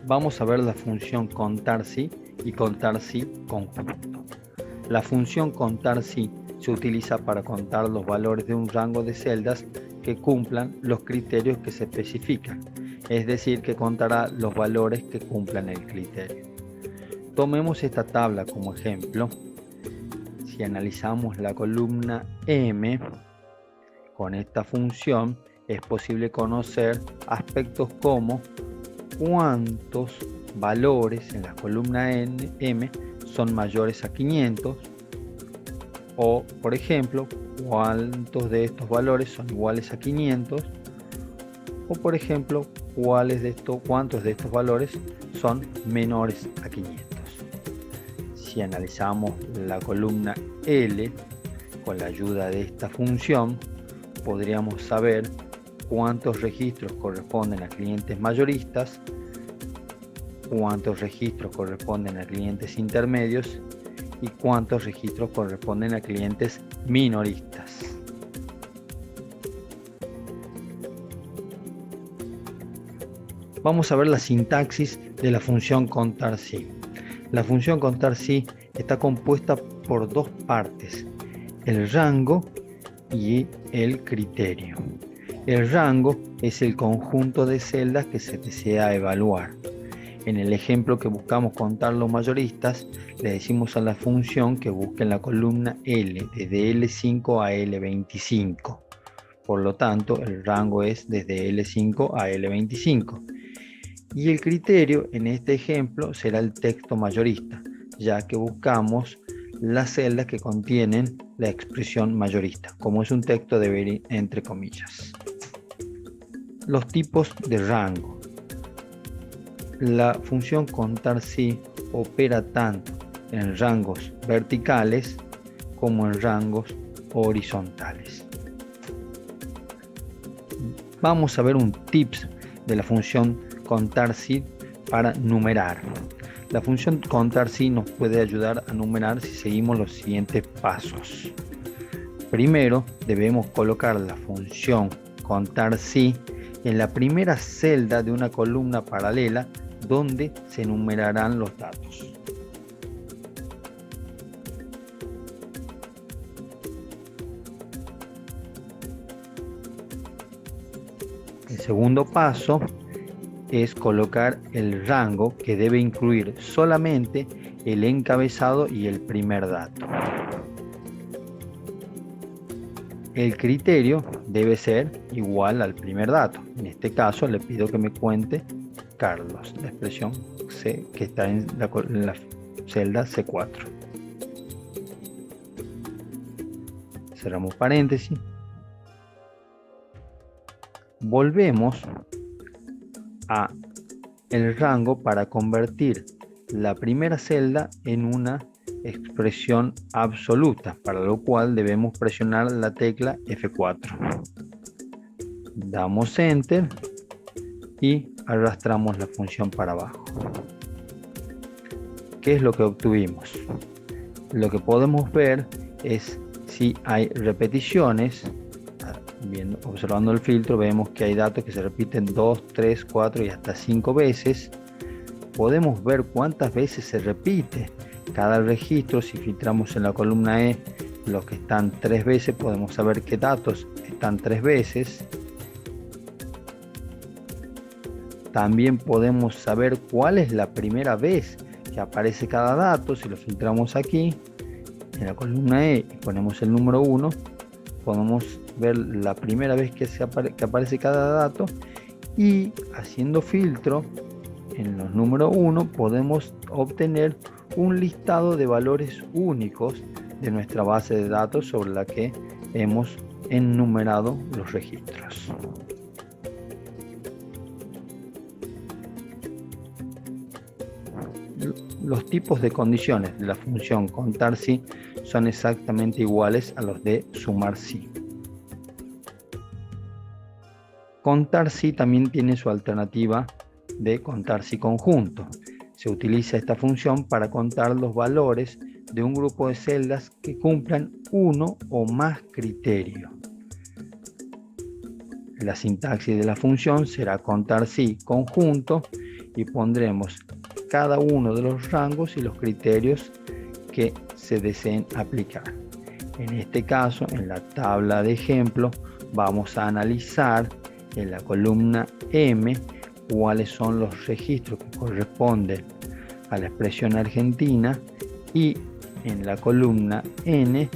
Vamos a ver la función contar sí y contar sí conjunto. La función contar sí se utiliza para contar los valores de un rango de celdas que cumplan los criterios que se especifican, es decir, que contará los valores que cumplan el criterio. Tomemos esta tabla como ejemplo. Si analizamos la columna M, con esta función es posible conocer aspectos como cuántos valores en la columna M son mayores a 500 o, por ejemplo, cuántos de estos valores son iguales a 500 o, por ejemplo, cuántos de estos valores son menores a 500. Si analizamos la columna L con la ayuda de esta función, podríamos saber cuántos registros corresponden a clientes mayoristas, cuántos registros corresponden a clientes intermedios y cuántos registros corresponden a clientes minoristas. Vamos a ver la sintaxis de la función contar sí. La función contar sí está compuesta por dos partes, el rango y el criterio. El rango es el conjunto de celdas que se desea evaluar. En el ejemplo que buscamos contar los mayoristas, le decimos a la función que busque en la columna L, desde L5 a L25. Por lo tanto, el rango es desde L5 a L25. Y el criterio en este ejemplo será el texto mayorista, ya que buscamos las celdas que contienen la expresión mayorista, como es un texto de ver entre comillas. Los tipos de rango. La función contar sí opera tanto en rangos verticales como en rangos horizontales. Vamos a ver un tips de la función contar sí para numerar. La función contar sí nos puede ayudar a numerar si seguimos los siguientes pasos. Primero, debemos colocar la función contar sí en la primera celda de una columna paralela donde se enumerarán los datos. El segundo paso es colocar el rango que debe incluir solamente el encabezado y el primer dato. El criterio debe ser igual al primer dato. En este caso le pido que me cuente Carlos, la expresión C que está en la celda C4. Cerramos paréntesis. Volvemos a el rango para convertir la primera celda en una expresión absoluta, para lo cual debemos presionar la tecla F4. Damos Enter y arrastramos la función para abajo. ¿Qué es lo que obtuvimos? Lo que podemos ver es si hay repeticiones. Observando el filtro vemos que hay datos que se repiten 2, 3, 4 y hasta 5 veces. Podemos ver cuántas veces se repite cada registro. Si filtramos en la columna E los que están 3 veces, podemos saber qué datos están 3 veces. También podemos saber cuál es la primera vez que aparece cada dato. Si lo filtramos aquí en la columna E y ponemos el número 1, podemos ver la primera vez que aparece cada dato, y haciendo filtro en los números 1 podemos obtener un listado de valores únicos de nuestra base de datos sobre la que hemos enumerado los registros. Los tipos de condiciones de la función contar sí son exactamente iguales a los de sumar sí. Contar sí también tiene su alternativa de contar sí conjunto. Se utiliza esta función para contar los valores de un grupo de celdas que cumplan uno o más criterios. La sintaxis de la función será contar sí conjunto y pondremos cada uno de los rangos y los criterios que se deseen aplicar. En este caso, en la tabla de ejemplo, vamos a analizar en la columna M cuáles son los registros que corresponden a la expresión argentina y en la columna N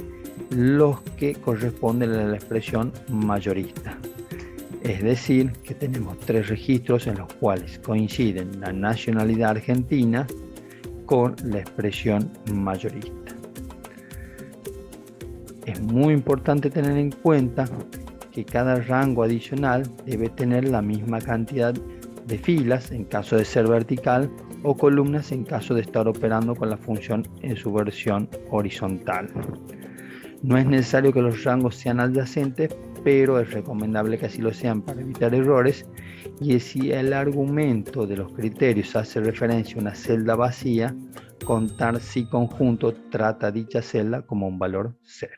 los que corresponden a la expresión mayorista. Es decir, que tenemos 3 registros en los cuales coinciden la nacionalidad argentina con la expresión mayorista. Es muy importante tener en cuenta que cada rango adicional debe tener la misma cantidad de filas en caso de ser vertical o columnas en caso de estar operando con la función en su versión horizontal. No es necesario que los rangos sean adyacentes, pero es recomendable que así lo sean para evitar errores, y si el argumento de los criterios hace referencia a una celda vacía, contar si conjunto trata dicha celda como un valor 0.